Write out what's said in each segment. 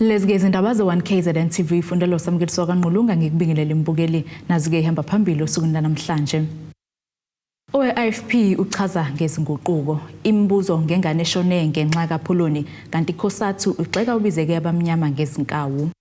Lezike izindaba ze-1KZN TV ifundelo samukeliso kanqulunga ngikubingelele imbukeli nazike ihamba phambili osukwini namhlanje. Owe-IFP uchaza ngezinguquko imibuzo ngengane eshone ngenxa kaPolony kanti khosathu ugxeka ubizeke abamnyama ngezinkawu.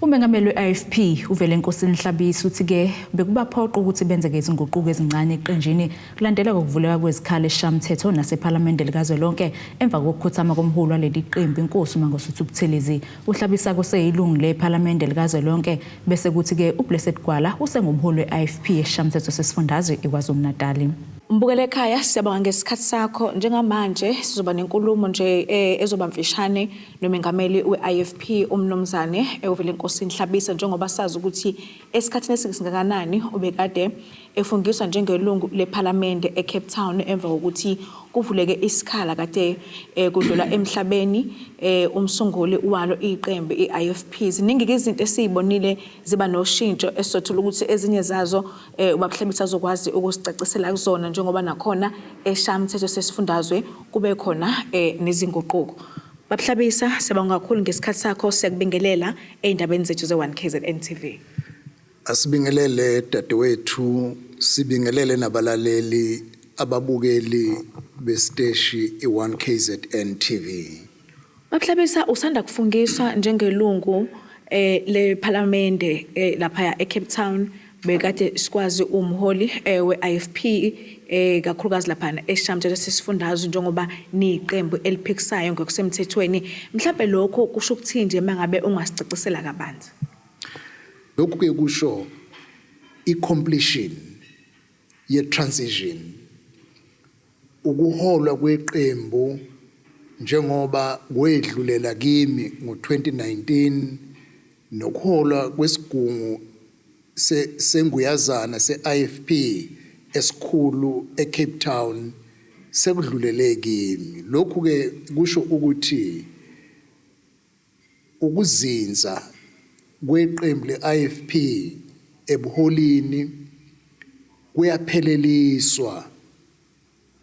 Umengameli we-IFP uvele enkosini Hlabisa uthi ke bekubaphoqa ukuthi benze izinguquko ezincane eqenjini kulandela ukuvuleka kwezikhala eshamthetho nasePhalamende likazwelonke emva kokukhothama komholi waleli qembu inkosi uMangosuthu Buthelezi. uHlabisa kuseyilungu lePhalamende likazwelonke bese kuthi ke uBlessed Gwala usengumholi we-IFP eshamthetho sesifundazwe eKwaZulu-Natal. Mbukele ekhaya siyabonga ngesikhathi sakho njengamanje sizoba nenkulumo nje ezoba mfishane nomengameli we-IFP umnumzane uvele enkosini Hlabisa njengoba sazi ukuthi esikhathini esingakanani ubekade efungiswa njengelungu lePhalamende eCape Town emva kokuthi kuvuleke isikhala kade kudlula emhlabeni umsunguli walo iqembu iIFP. Ziningi izinto esizibonile ziba noshintsho esizothola ukuthi ezinye zazo ubahlabisa azokwazi ukusicacisela kuzona njengoba nakhona eshamthetho sesifundazwe kube khona nezinguquko. Bahlabisa siyabonga kakhulu ngesikhathi sakho siyakubingelela eindabeni zethu ze-1KZN TV. Asibingelele dadewethu, sibingelele nabalaleli ababukeli besiteshi i-1KZN TV. Bahlabisa usanda kufungiswa njengelungu lePhalamende lapha eCape Town bekade sikwazi umholi we-IFP kakhulukazi lapha eshamthetho sesifundazwe njengoba niqembu eliphikisayo ngokusemthethweni. Mhlawumbe lokho kusho ukuthini nje mangabe ungasicacisela kabanzi? Lokhu ke kusho i-completion ye-transition, ukuholwa kweqembu njengoba kwedlulela kimi ngo-2019 nokuholwa kwesigungu senguyazana se-IFP esikhulu eCape Town sekudlulele kimi. Lokhu ke kusho ukuthi ukuzinza kweqembu le-IFP ebuholini kuyapheleliswa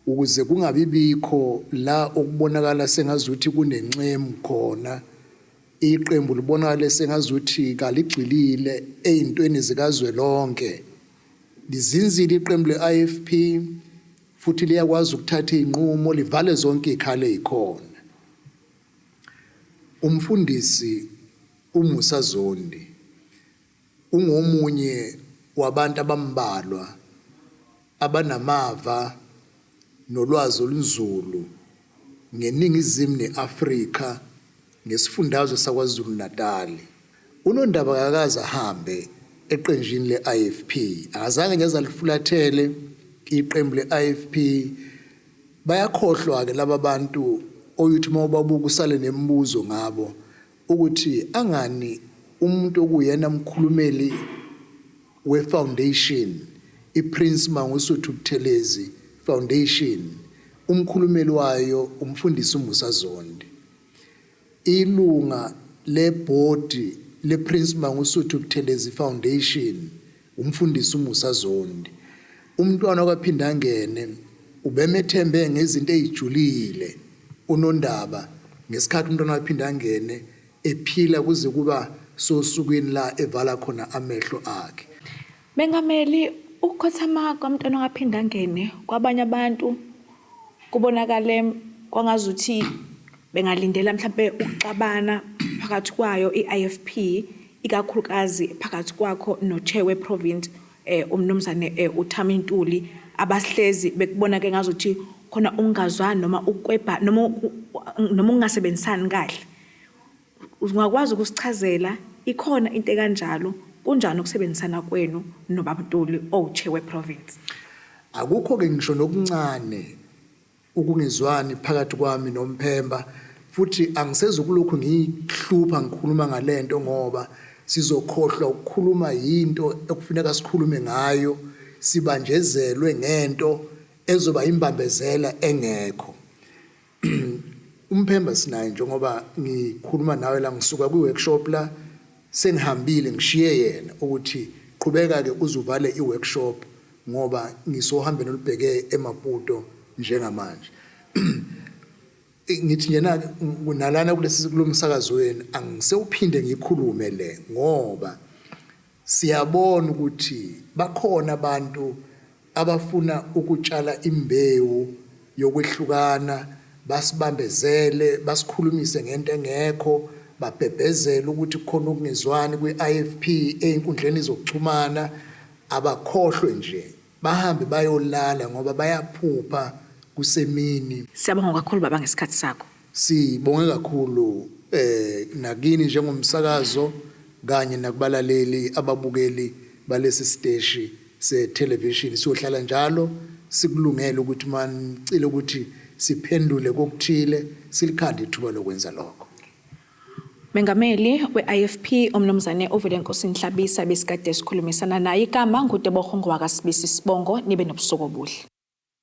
ukuze kungabibikho la okubonakala sengazuthi kunenxemu khona. Iqembu libonakala sengazuthi kaligxilile ezintweni zikazwelonke. Lizinzile iqembu le-IFP futhi liyakwazi ukuthatha izinqumo livale zonke izikhalo ezikhona. Umfundisi uMusa Zondi ungomunye wabantu abambalwa abanamava nolwazi olunzulu ngeningizimu neAfrika ngesifundazwe saKwaZulu-Natal. Unondaba akakaze ahambe eqenjini le-IFP, akazange nje alifulathele iqembu le-IFP. Bayakhohlwa ke laba bantu oyuthi mawubabuka usale nemibuzo ngabo ukuthi angani umuntu okuyena mkhulumeli we-foundation iPrince Mangosuthu Buthelezi Foundation, umkhulumeli wayo umfundisi uMusa Zondi, ilunga lebhodi lePrince Mangosuthu Buthelezi Foundation umfundisi uMusa Zondi. Umntwana wakaphinda ngene ubemethembe ngezinto ezijulile unondaba ngesikhathi umntwana wakaphinda ngene ephila kuze kuba sosukwini la evala khona amehlo akhe. Mengameli ukukhothama kwamntwana wakaphinda ngene kwabanye abantu kubonakale kwangazuthi bengalindela mhlawumbe ukuxabana phakathi kwayo iIFP ikakhulukazi phakathi kwakho nochair weprovince umnumzane uThamintuli abahlezi bekubona ke ngazuthi khona ungazwani noma ukweba noma ungasebenzisani kahle. Ungakwazi ukusichazela ikhona into kanjalo kunjani ukusebenzisana kwenu noBabantuli ochair weprovince? Akukho ke ngisho nokuncane ukungezwani phakathi kwami noMphemba, futhi angisezokulokhu ngihlupha ngikhuluma ngalento ngoba sizokhohlwa ukukhuluma into ekufuneka sikhulume ngayo, sibanjezelwe ngento ezoba imbambezela engekho. uMphemba sinaye njengoba ngikhuluma nawe la ngisuka kwi-workshop la sengihambile ngishiye yena ukuthi qhubeka ke uzuvale iworkshop ngoba ngisohambeni olubheke eMaputo njengamanje. ngithi njena kunalana kulomsakazo wenu angisewuphinde ngikhulume le ngoba siyabona ukuthi bakhona abantu abafuna ukutshala imbewu yokwehlukana basibambezele basikhulumise ngento engekho babhebhezela ukuthi khona ukungezwani kwi-IFP einkundleni zokuxhumana abakhohlwe nje bahambe bayolala ngoba bayaphupha kusemini. Siyabonga kakhulu baba ngesikhathi sakho. Sibonge kakhulu nakini njengomsakazo kanye nakubalaleli ababukeli balesi siteshi se-television siyohlala njalo sikulungele ukuthi manicile ukuthi siphendule kokuthile silikhanda ithuba lokwenza lokho. Mengameli we-IFP umnumzane uVelenkosi Nhlabisa besikade sikhulumisana naye igama nguTebogo wakasibisi Sibongo nibe nobusuku obuhle.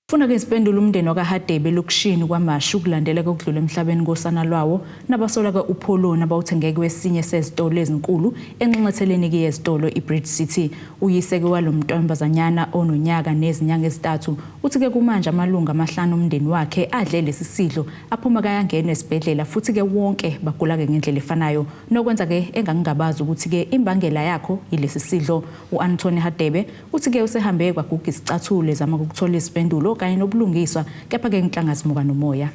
Ufuna ke isiphendula umndeni wakaHadebe lokushini kwamashu kulandela kokudlula emhlabeni kosana lwawo nabasola ka uPolony abawuthengeke kwesinye sezitolo ezinkulu enxenxetheleni ke yezitolo iBridge City. Uyiseke walomntombazanyana ononyaka nezinyanga ezithathu uthi ke kumanje amalunga amahlanu omndeni wakhe adle lesisidlo aphuma kayangena esibhedlela futhi ke wonke bagula ke ngendlela efanayo nokwenza ke engangabazi ukuthi ke imbangela yakho yilesisidlo. uAnthony Hadebe uthi ke usehambe kwaguga isicathule zama ukuthola isiphendulo kanye nobulungiswa kepha ke inhlanga zimuka nomoya.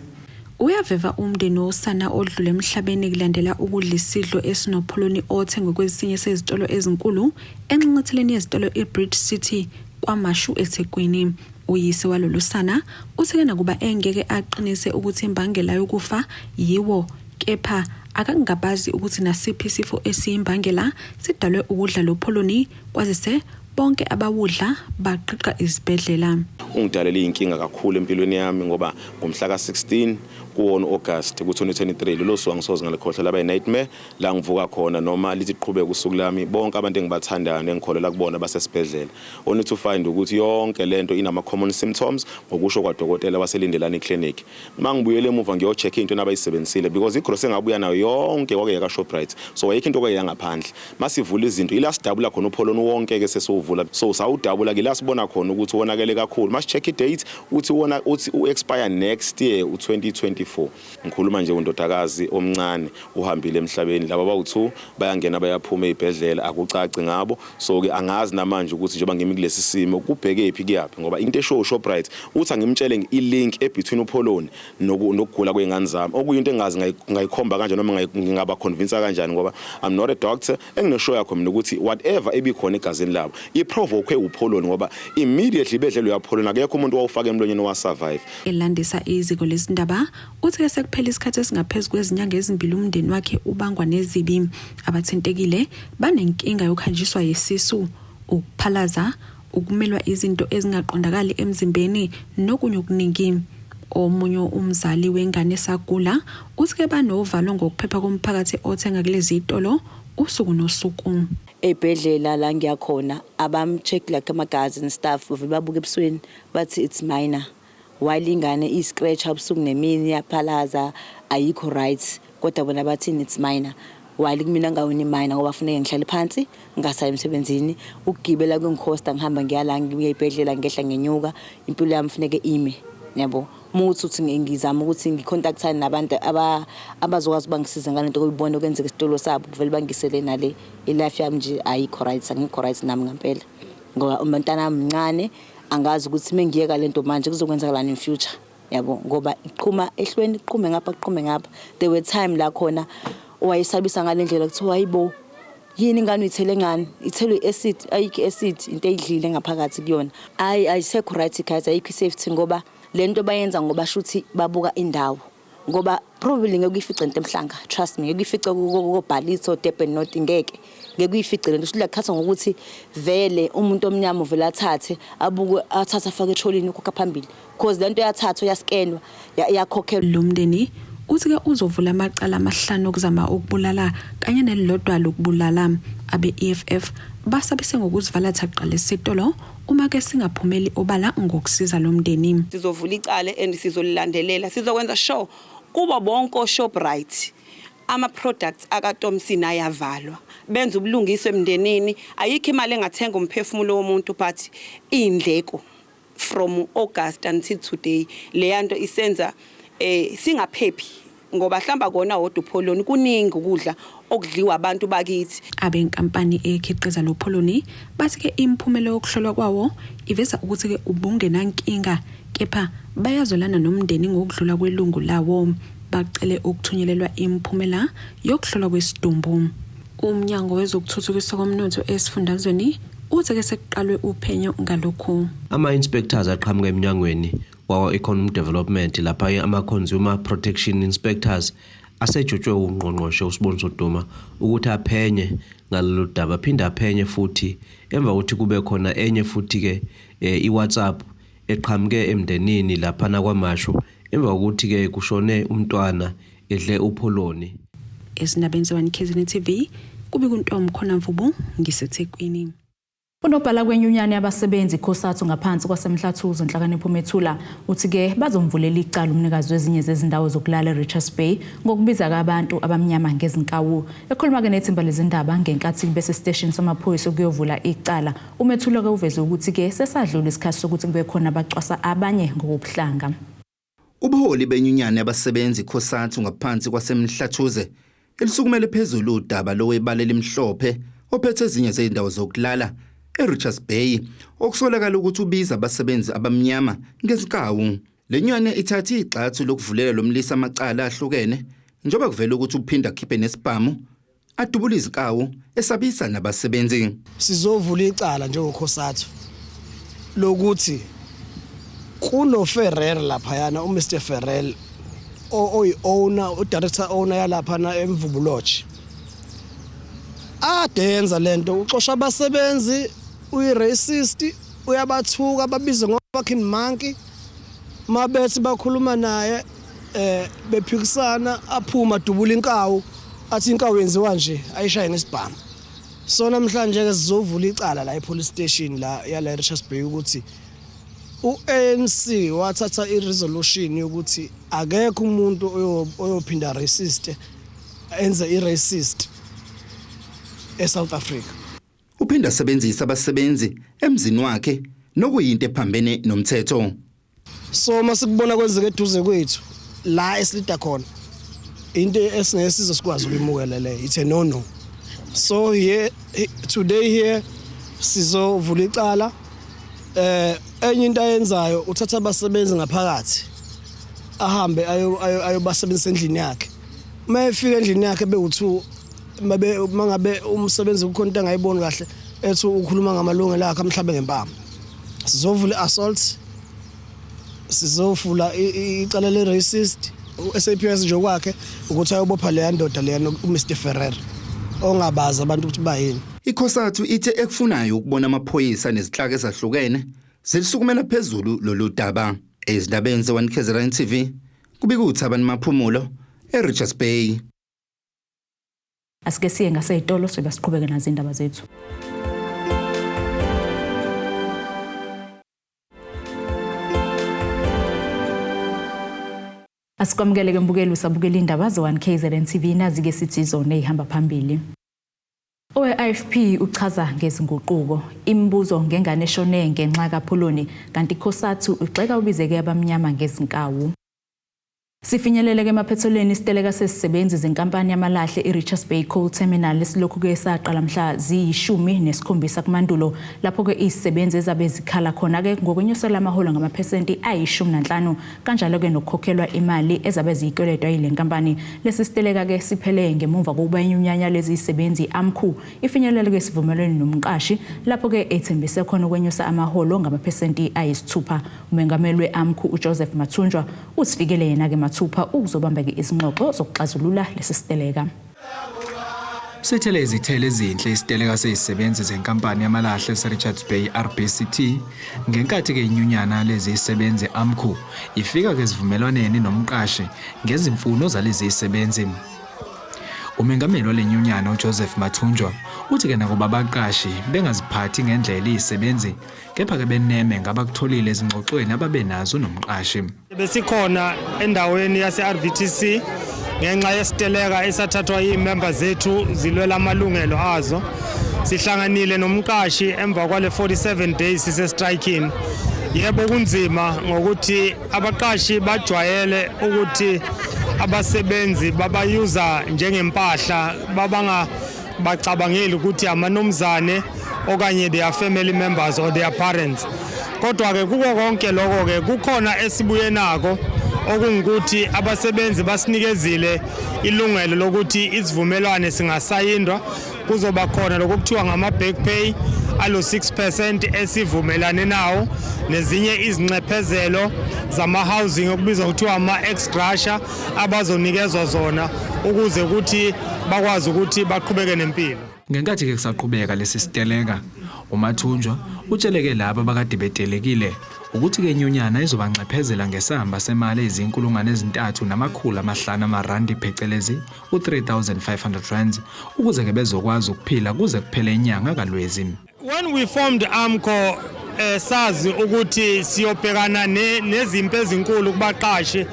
Uyaveva umndeni wosana odlule emhlabeni kulandela ukudla isidlo esinoPolony othengwe kwesinye sezitolo ezinkulu enxenxetheleni yezitolo iBridge City kwamashu eThekwini. Uyise walolu sana uthike nakuba engeke aqinise ukuthi imbangela yokufa yiwo kepha akangabazi ukuthi nasiphi isifo esiyimbangela sidalwe ukudla loPolony kwazise bonke abawudla baqiqa izibhedlela. Ungidalela inkinga kakhulu empilweni yami ngoba ngomhla ka16 kuwona August ku2023 lo suku angisoze ngalikhohla laba nightmare la ngivuka khona noma lithi qhubeka usuku lami bonke abantu engibathandayo nengikholela kubona basesibhedlela. Only to find ukuthi yonke lento inama common symptoms ngokusho kwadokotela waselindelana eclinic. Mangibuyele emuva ngiyocheck into nabayisebenzisile because igross engabuya nayo yonke wake ka Shoprite. So ayikho into yangaphandle. Masivula izinto ilast double khona uPolony wonke ke sesovula. So sawudabula ke lasibona khona ukuthi wonakele kakhulu. Mas check date uthi wona uthi expire next year u2024. Ngikhuluma nje undodakazi omncane uhambile emhlabeni laba bawu2 bayangena bayaphuma ezibhedlela akucaci ngabo. So ke angazi namanje ukuthi njengoba ngimi kulesi simo kubheke ephi kuyaphi ngoba into eshow Shoprite uthi angimtshele ilink ebetween uPolony nokugula kwengane zami okuyinto engazi ngayikhomba kanje noma ngingaba convince kanjani ngoba I'm not a doctor enginoshow yakho mina ukuthi whatever ebikhona egazini labo iprovoke uPolony ngoba immediately bedlelo yaPolony akekho umuntu wawufaka emlonyeni wasurvive. Elandisa iziko lesindaba uthi ke sekuphela isikhathi esingaphezulu kwezinyanga ezimbili umndeni wakhe ubangwa nezibi abathentekile banenkinga yokhanjiswa yesisu ukuphalaza ukumelwa izinto ezingaqondakali emzimbeni nokunye okuningi. Omunye umzali wengane esagula uthi ke banovalo ngokuphepha komphakathi othenga kulezi izitolo usuku nosuku. Ebhedlela la ngiyakhona abamcheck like amagazi and stuff babuka ebusweni bathi it's minor while ingane iscratch ubusuku nemini yaphalaza ayikho right kodwa bona bathi it's minor while kumina ngawuni minor ngoba kufanele ngihlale phansi ngasaya emsebenzini ukugibela kwengikhosta ngihamba ngiyala ngibuye ebhedlela ngehla ngenyuka impilo yami kufanele ime yabo muthi uthi ngizama ukuthi ngicontactane nabantu abazokwazi bangisiza ngalento okuyibona okwenzeka isitolo sabo kuvele bangisele nale ilife yami nje ayikho right angikho right nami ngempela ngoba umntana amncane angazi ukuthi mengiyeka lento manje kuzokwenzakalani in future yabo ngoba iqhuma ehlweni iqhume ngapha there were time la khona owayesabisa ngalendlela ukuthi hayibo yini ingane uyithele ngani ithelwe acid ayikho acid into eyidlile ngaphakathi kuyona ayisekho right guys ayikho safety ngoba lento bayenza ngoba shuthi babuka indawo ngoba probably ngeke uyifice into emhlanga trust me ngeke uyifice kokobhaliso Durban not ngeke uyifice lento shuthi lakhatha ngokuthi vele umuntu omnyama uvela athathe abuke athatha afake etholini ukukha phambili because lento yathathwa yaskenwa yakhokhelwa. Lo mndeni uthi ke uzovula amacala amahlanu okuzama ukubulala kanye nelilodwa lokubulala abe EFF basabise ngokuzivala thaqala esitolo uma ke singaphumeli obala ngokusiza lo mndeni. Sizovula icala and sizolilandelela sizokwenza sure kuba bonke Shoprite ama products akaTomsina ayavalwa benza ubulungiswe emndenini ayikho imali engathenga umphefumulo womuntu but indleko from August until today leyanto isenza singaphephi ngoba hlamba kona wodwa uPolony kuningi ukudla okudliwa abantu bakithi. Abenkampani ekhiqiza lo Polony bathi ke imphumela yokuhlolwa kwawo iveza ukuthi ke ubungenankinga kepha bayazolana nomndeni ngokudlula kwelungu lawo bacele ukuthunyelelwa imphumela yokuhlolwa kwesidumbu. Umnyango wezokuthuthukiswa komnotho esifundazweni uthi ke sekuqalwe uphenyo ngalokho. Ama-inspectors aqhamuka eminyangweni wawo economic development lapha ama-consumer protection inspectors asejutshwe ungqongqoshe uSiboniso Duma ukuthi aphenye ngalolu daba aphinda aphenye futhi emva kokuthi kube khona enye futhi ke iWhatsApp eqhamuke emndenini lapha na kwaMashu emva kokuthi ke kushone umntwana edle uPolony. Esindabeni zeNgezinguquko TV kubi kuntombi khona Mvubu ngiseThekwini. Unobhala kwenyunyane yabasebenzi Khosathu ngaphansi kwasemhlathuzo Nhlakanipho Methula uthi ke bazomvulela icala umnikazi wezinye zezindawo zokulala eRichards Bay ngokubiza abantu abamnyama ngezinkawu. Ekhuluma ke nethimba lezindaba ngenkathi bese station samaphoyisa ukuyovula icala uMethula ke uveze ukuthi ke sesadlula isikhathi sokuthi kube khona abacwasa abanye ngokubuhlanga. Ubuholi benyunyane yabasebenzi Khosathu ngaphansi kwasemhlathuze elisukumele phezulu udaba lowebala elimhlophe ophethe ezinye zezindawo zokulala eRichards Bay okusolakala ukuthi ubiza abasebenzi abamnyama ngezinkawu. Lenyunyane ithathi igxathu lokuvulela lomlisa amacala ahlukene njengoba kuvela ukuthi uphinda khiphe nesibhamu adubula izinkawu esabisa nabasebenzi. Sizovula icala njengoKhosathu lokuthi kuno Ferrer lapha yana uMr Ferrer owner udirector owner yalapha na eMvubu Lodge adenza lento uxosha abasebenzi uyiracist uyabathuka babize ngofucking monkey mabethi bakhuluma naye bephikisana aphuma dubula inkawu athi inkawu yenziwa nje ayishaye nesibhamu. So namhlanje ke sizovula icala la epolice station la yala eRichards Bay ukuthi uANC wathatha iresolution yokuthi akekho umuntu oyophinda racist enze iracist eSouth Africa. Uphinda sebenzisa abasebenzi emzini wakhe nokuyinto ephambene nomthetho. So masikubona kwenzeke eduze kwethu la esilida khona into esingesizo sikwazi ukuyimukela le it's a no. So here today here sizovula icala enye into ayenzayo uthatha abasebenzi ngaphakathi ahambe ayobasebenzisa endlini yakhe. Mayefika endlini yakhe be2 mangabe umsebenzi ukhona angayiboni kahle ethi ukhuluma ngamalungelo akhe mhlawumbe ngempama. Sizovula assault sizovula icala le racist uSAPS nje kwakhe ukuthi ayobopha le ndoda le uMr Ferrer ongabaza abantu ukuthi bayini. Ikhosathu ithe ekufunayo ukubona amaphoyisa nezihlaka ezahlukene zilisukumela phezulu lolu daba. Ezindabeni zeNgezinguquko TV kubika uThabani Maphumulo eRichards Bay. Asike siye ngaseyitolo soba siqhubeke nazo indaba zethu. Asikwamukele ke mbukeli usabukela indaba zeNgezinguquko TV nazi ke sithi zona ehamba phambili. Owe-IFP uchaza ngezinguquko imibuzo ngengane eshone ngenxa kaPolony kanti Khosathu ugxeka ubizeke abamnyama ngezinkawu. Sifinyeleleke emaphethelweni isiteleka sesisebenzi zenkampani yamalahle eRichards Bay Coal Terminal esilokhu ke saqala mhla ziyi-17 kuMandulo lapho ke izisebenzi ezabe zikhala khona ke ngokwenyusela amaholo ngamaphesenti ayi-15 kanjalo ke nokukhokhelwa imali ezabe ziyikweletwa yile nkampani. Lesi siteleka ke siphele ngemuva kokuba inyunyanya lezi izisebenzi amkhu ifinyeleleke esivumelweni nomqashi lapho ke ethembise khona ukwenyusa amaholo ngamaphesenti ayi-6. Umengameli weAMKHU uJoseph Mathunjwa usifikele yena ke Mathupha ukuzobamba ke izingxoxo zokuxazulula lesi siteleka. Sithele izithelo ezinhle isiteleka sezisebenzi zenkampani yamalahle eRichards Bay RBCT ngenkathi ke inyunyana lezi izisebenzi AMKHU ifika ke sivumelwaneni nomqashi ngezimfuno zalezi izisebenzi. Umengameli walenyunyana uJoseph Mathunjwa uthi ke nakuba abaqashi bengaziphathi ngendlela izisebenzi kepha ke beneme ngabakutholile izingxoxweni ababenazo nomqashi. Besikhona endaweni yase-RBTC ngenxa yesiteleka esathathwa yimember zethu zilwela amalungelo azo. Sihlanganile nomqashi emva kwale 47 days sise-striking Yebo kunzima ngokuthi abaqashi bajwayele ukuthi abasebenzi babayuza njengempahla babanga bacabangeli ukuthi amanomzane okanye their family members or their parents. Kodwa ke kuko konke lokho ke kukhona esibuye nako okungikuthi abasebenzi basinikezile ilungelo lokuthi isivumelwane singasayindwa kuzoba khona lokuthiwa ngama back pay alo 6% esivumelane nawo nezinye izincephezelo zama housing okubizwa ukuthiwa ama ex gratia abazonikezwa zona ukuze ukuthi bakwazi ukuthi baqhubeke nempilo. Ngenkathi ke kusaqhubeka lesi siteleka uMathunjwa utsheleke laba bakade betelekile ukuthi ke inyunyana izobanxephezela ngesamba semali ezinkulungwane3,500 amarandi phecelezi u-3,500 rands ukuze ke bezokwazi ukuphila kuze kuphele inyanga kaLwezi. When we formed AMCO sazi ukuthi siyobhekana nezimpi ezinkulu kubaqashi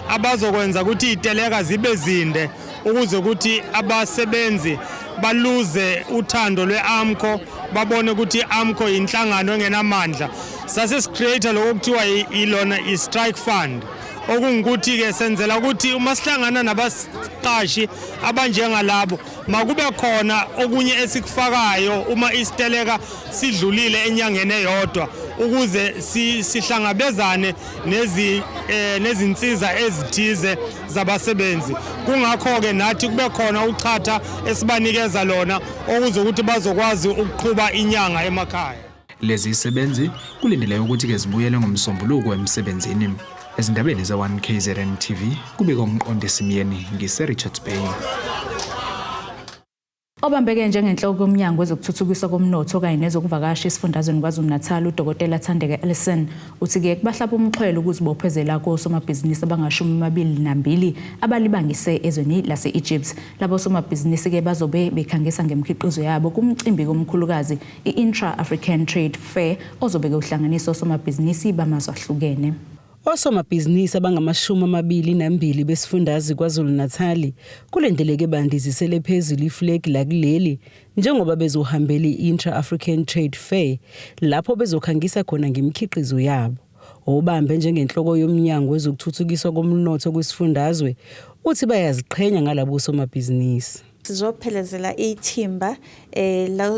abazokwenza ukuthi iteleka zibe zinde ukuze ukuthi abasebenzi baluze uthando lweAMCO babone ukuthi AMCO inhlangano engenamandla. Sase sicreate lokuthiwa ilona i-strike fund okungikuthi ke senzela ukuthi uma sihlangana nabaqashi abanjengalabo makube khona okunye esikufakayo uma isiteleka sidlulile enyangeni eyodwa ukuze sihlangabezane nezinsiza ezithize zabasebenzi. Kungakho ke nathi kube khona uchatha esibanikeza lona ukuze ukuthi bazokwazi ukuqhuba inyanga emakhaya. Lezi isebenzi kulindele ukuthi ke zibuyele ngomsombuluko emsebenzini. Ezindabeni za1 KZN TV kubika umqondisi Miyeni ngise-Richards Bay. Obambeke njengenhloko yomnyango wezokuthuthukiswa komnotho kanye nezokuvakasha esifundazweni KwaZulu-Natal uDokotela Thandeka Ellison uthi ke kubahlaba umxhwele ukuzibophezela kosomabhizinisi abangashumi-22 abalibangise ezweni lase-Egypt. Labo somabhizinisi ke bazobe bekhangisa ngemikhiqizo yabo kumcimbi komkhulukazi i-Intra-African Trade Fair ozobe uhlanganisa osomabhizinisi bamazwe ahlukene. Osomabhizinisi abangama-22 besifundazwe KwaZulu-Natal kulendeleke bandizisele phezulu iflag lakuleli njengoba bezohambela i-Intra-African Trade Fair lapho bezokhangisa khona ngemikhiqizo yabo. Obambe njengenhloko yomnyango wezokuthuthukiswa komnotho kwesifundazwe uthi bayaziqhenya ngalabo somabhizinisi. Sizophelezela ithimba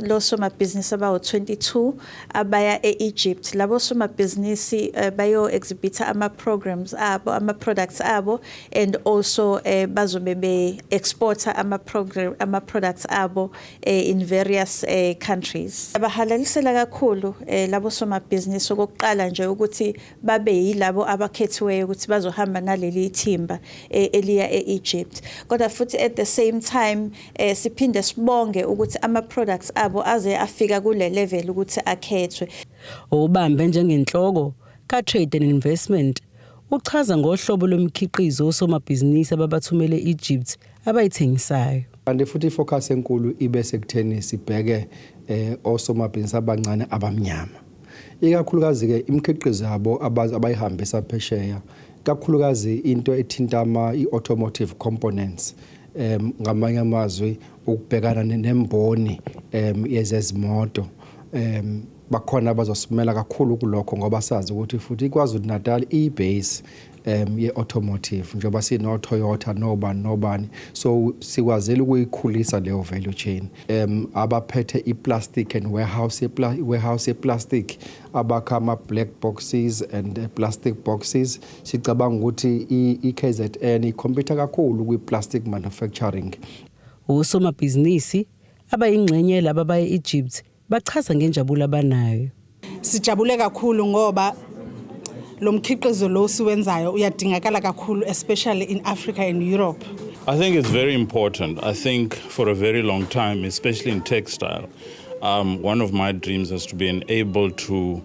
lo somabhizinisi abawu-22 abaya e-Egypt. Labo somabhizinisi bayo exhibita ama-programs abo, ama-products abo, and also bazobe be-exporta ama-products abo in various countries. Bahalalisela kakhulu labo somabhizinisi okokuqala nje ukuthi babe yilabo abakhethiweyo ukuthi bazohamba naleli thimba eliya e-Egypt. Kodwa futhi at the same time siphinde sibonge ukuthi ama-products abo aze afika kule level ukuthi akhethwe. Obambe njengenhloko ka-Trade and Investment uchaza ngohlobo lomkhiqizo osomabhizinisi ababathumele e-Egypt abayithengisayo. Kanti futhi ifocus enkulu ibe sekutheni sibheke osomabhizinisi abancane abamnyama. Ikakhulukazi ke imikhiqizo yabo abayihambisa phesheya kakhulukazi into ethinta i-automotive components. Ngamanye amazwi ukubhekana nemboni yezezimoto bakhona abazosimela kakhulu kulokho ngoba sazi ukuthi futhi KwaZulu-Natal i-base ye-automotive njengoba sino Toyota nobani so sikwazela ukuyikhulisa leyo value chain. Abaphethe i-plastic and warehouse ye-plastic abakha ama-black boxes and plastic boxes sicabanga ukuthi i-KZN ikhompyutha kakhulu kwi-plastic manufacturing. Osomabhizinisi abayingxenye laba baye-Egypt bachaza ngenjabulo abanayo. Sijabule kakhulu ngoba lo mkhiqizo lo siwenzayo uyadingakala kakhulu especially in Africa and Europe. I think it's very important. I think for a very long time, especially in textile, one of my dreams is to be able to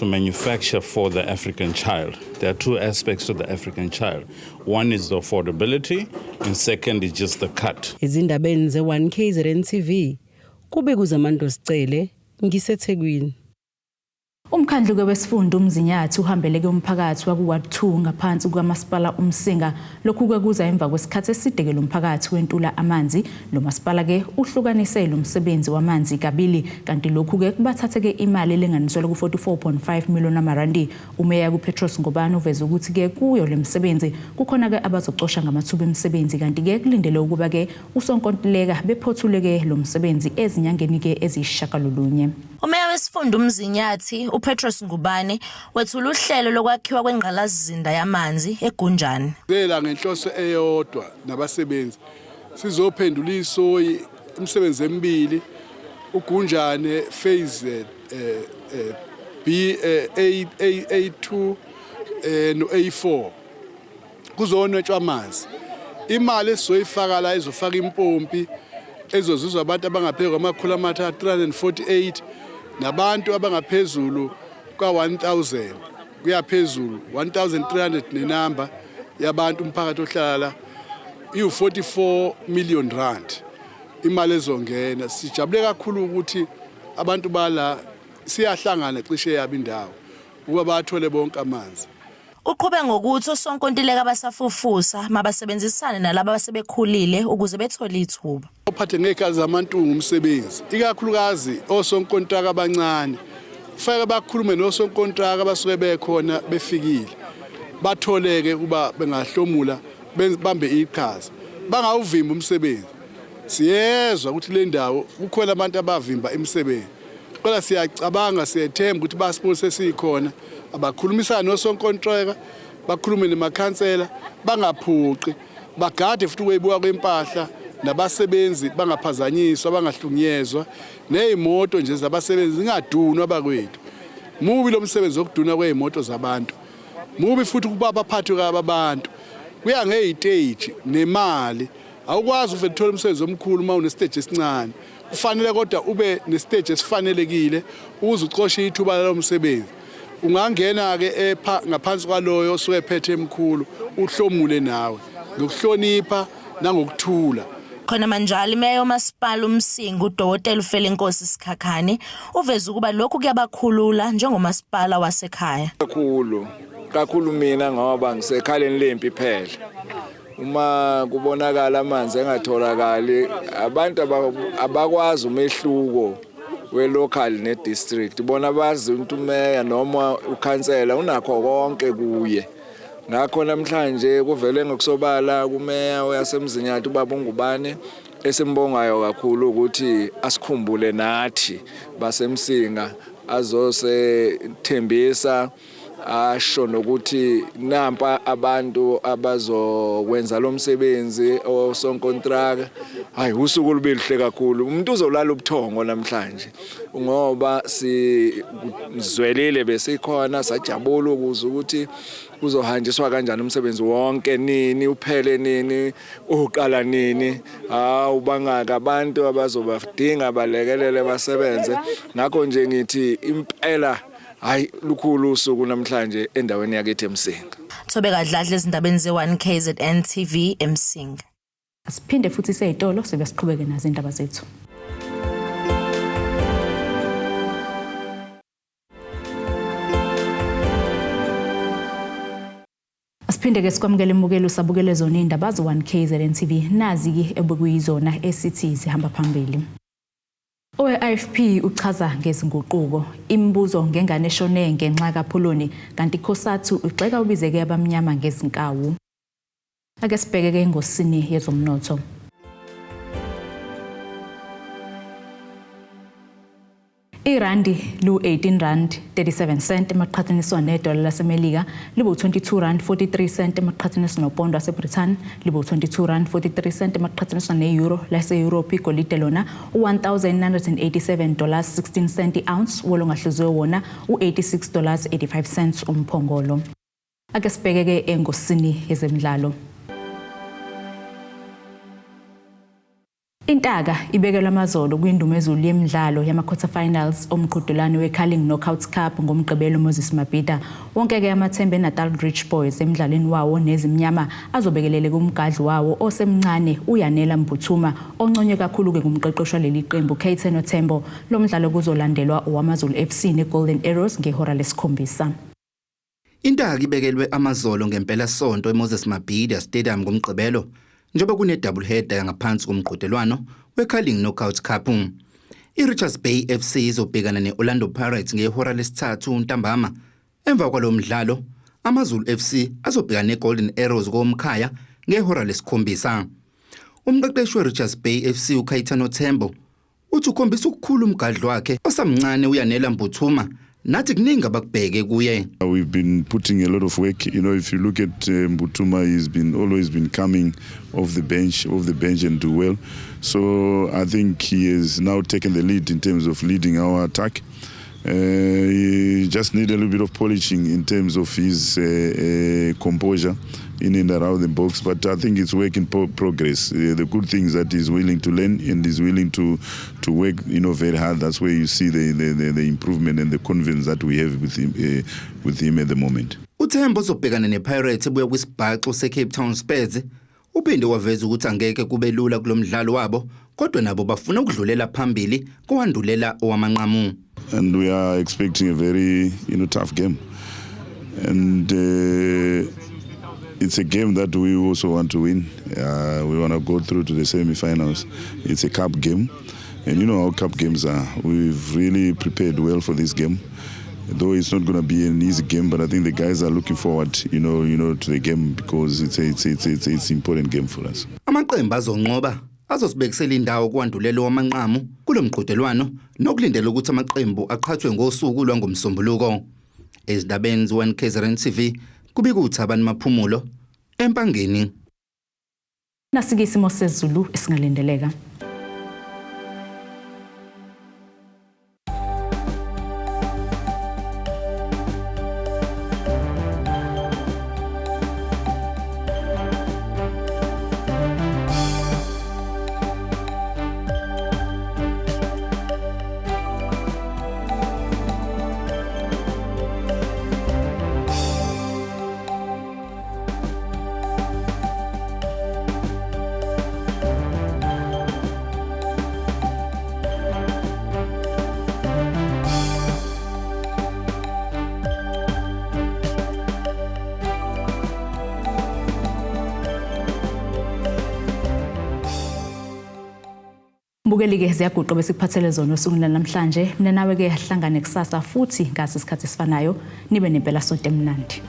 manufacture for the African child. There are two aspects to the African child. One is the affordability, and second is just the cut. Izindabeni ze1 KZN TV kubekuza Mando Sicele ngiseThekwini. Umkhandlu wesifunda uMzinyathi uhambeleke umphakathi wakuward 2 ngaphansi kukamasipala uMsinga lokhu kwekuza emva kwesikhathi eside lo mphakathi wentula amanzi lo masipala ke uhlukanise lo msebenzi wamanzi kabili kanti lokhu ke kubathatheke imali elinganiselwa ku 44.5 million amarandi umeya kuPetros Ngobane uveza ukuthi ke kuyo lemsebenzi kukhona ke abazocosha ngamathuba emisebenzi kanti ke kulindele ukuba ke usonkontileka bephothuleke lo msebenzi ezinyangeni ke ezishakalolunye. Umeya wesifunda uMzinyathi uPetros Ngobane wethula uhlelo lokwakhiwa kwengqalazizinda yamanzi eGunjani. Bela ngenhloso eyodwa nabasebenzi sizophendula isoyi imisebenzi emibili uGunjani phase B A2 no A4 kuzonwetshwa amanzi imali esizoyifaka la izofaka impompi ezozuzwa abantu abangaphezulu kwamakhulu amathathu 348 nabantu abangaphezulu kwa1000 kuyaphezulu 1300 nenamba yabantu umphakathi ohlala i44 million rand imali ezongena sijabule kakhulu ukuthi abantu bala siyahlangana cishe yabe indawo ukuba bathole bonke amanzi. Uqhube ngokuthi osonkontileka abasafufusa mabasebenzisane nalabo abasebekhulile ukuze bethole ithuba. Uphathe ngekhazi zamantungu umsebenzi ikakhulukazi osonkontraka abancane kufanele bakhulume nosonkontraka abasuke bekhona befikile batholeke kuba bengahlomula bambe iqhaza bangawuvimba umsebenzi. Siyezwa ukuthi le ndawo kukhona abantu abavimba imisebenzi kodwa siyacabanga siyethemba ukuthi basipose sikhona abakhulumisana nosonkontraka bakhulume nemakhansela bangaphuqi bagade futhi kwebuka kwempahla nabasebenzi bangaphazanyiswa bangahlunyezwa nezimoto nje zabasebenzi zingadunwa bakwethu mubi lo msebenzi wokuduna kwezimoto zabantu mubi futhi kuba abaphathi kabantu kuya ngeziteji nemali awukwazi ukuthola umsebenzi omkhulu uma unestage esincane kufanele kodwa ube nestage esifanelekile ukuze uqoshe ithuba lo msebenzi ungangena ke ngaphansi kwaloyo oswephethe emkhulu uhlomule nawe ngokuhlonipha nangokuthula. Khona manjalo imeya uMasipala uMsinga uDokotela uFelenkosi Sikhakhane uveza ukuba lokhu kuyabakhulula njengomasipala wasekhaya. Kakhulu mina ngoba ngisekhaleni lempi phela. Uma kubonakala amanzi engatholakali abantu abakwazi umehluko we-local ne-district bona bazi ukuthi umeya noma ukhansela unakho konke kuye ngakho namhlanje kuvele ngokusobala kumeya oyasemzinyathi ubaba uNgubane esimbongayo kakhulu ukuthi asikhumbule nathi basemsinga azosethembisa asho nokuthi nampa abantu abazokwenza lo msebenzi osonkontraka hayi usuku lubehle kakhulu umuntu uzolala ubuthongo namhlanje ngoba sizwelile besikhona sajabula ukuze ukuthi uzohanjiswa kanjani umsebenzi wonke nini uphele nini uqala nini ubangaka abantu abazobadinga balekelele basebenze ngakho nje ngithi impela hayi lukhulu usuku namhlanje endaweni yakithi eMsinga. Thobeka Dladla ezindabeni ze1KZN TV eMsinga. Asiphinde futhi seyitolo sibe siqhubeke nazo indaba zethu. Asiphinde ke sikwamukele imukelo sabukele zona indaba ze1KZN TV nazi ke ebekuyizona esithi sihamba phambili. OFP uchaza ngezinguquko imibuzo ngengane eshone ngenxa kaPolony kanti Khosathu ugxeka ubizeke abamnyama ngezinkawu. Ake sibheke ke ngosini yezomnotho. Irandi lu 18 rand 37 cent emaqhathaniswa nedola laseMelika libo 22 rand 43 cent emaqhathaniswa nopondo waseBritain libo 22 rand 43 cent emaqhathaniswa neeuro lase-Europe igolide lona $1,987.16 cent ounce wolongahluziwe wona $86.85 cents umphongolo. Ake sibheke ke engosini yezemidlalo. Intaka ibekelwe amazolo kwindumezulu yemidlalo yama-quarterfinals omqhudelwano we-Curling Knockout Cup ngomgqibelo Moses Mabhida. Wonke-ke amathemba eNatal Rich Boys emidlalweni wawo nezimnyama azobekelele kumgadli wawo osemncane uYanela Mbuthuma onconywe kakhulu-ke ngumqeqeshi waleli qembu Kayten Othembo. Lo mdlalo kuzolandelwa owamaZulu FC neGolden Arrows ngehora lesikhombisa. Intaka ibekelwe amazolo ngempela sonto eMoses Mabhida Stadium ngomgqibelo njengoba kune-double header yangaphansi komqhudelwano we-Curling Knockout Cup. I-Richards Bay FC izobhekana ne-Orlando Pirates ngehora lesithathu ntambama. Emva kwalo mdlalo, amaZulu FC azobhekana ne-Golden Arrows komkhaya ngehora lesikhombisa. Umqeqeshi we-Richards Bay FC uKayten Othembo uthi ukhombisa ukukhulu umgadli wakhe osamncane uYanela Mbuthuma nathi kuningi abakubheke kuye. We've been putting a lot of work. You know, if you look at Mbuthuma, he's always been coming off the bench and do well. So I think he has now taken the lead in terms of leading our attack. He just need a little bit of polishing in terms of his composure in and around the box, but I think it's work in progress. The good thing is that he's willing to learn and he's willing to work, very hard. That's where you see the improvement and the confidence that we have with him at the moment. Uthembo uzobhekana nePirates ebuya kwisibhaxo seCape Town Spurs. Uphinde waveza ukuthi angeke kube lula kulomdlalo wabo, kodwa nabo bafuna ukudlulela phambili kowandulela owamanqamu. And we are expecting a very tough game. And it's a game that we also want to win. We want to go through to the semi-finals. It's a cup game. And you know how cup games are. We've really prepared well for this game. Though it's not going to be an easy game, but I think the guys are looking forward, to the game because it's an important game for us. Amaqembu azonqoba azosibekisela indawo kwandulela wamanqamu kulomqhudelwano nokulindela ukuthi amaqembu aqhathwe ngosuku lwangomsombuluko. Ezindabeni ze-KZN TV kubika uThabani Maphumulo eMpangeni. Nasike isimo sezulu esingalindeleka. Mbukeli-ke ziyaguqa besikuphathele zona osukwini namhlanje. Mina nawe-ke hlangane kusasa futhi ngasi isikhathi esifanayo. Nibe nempela sonto emnandi.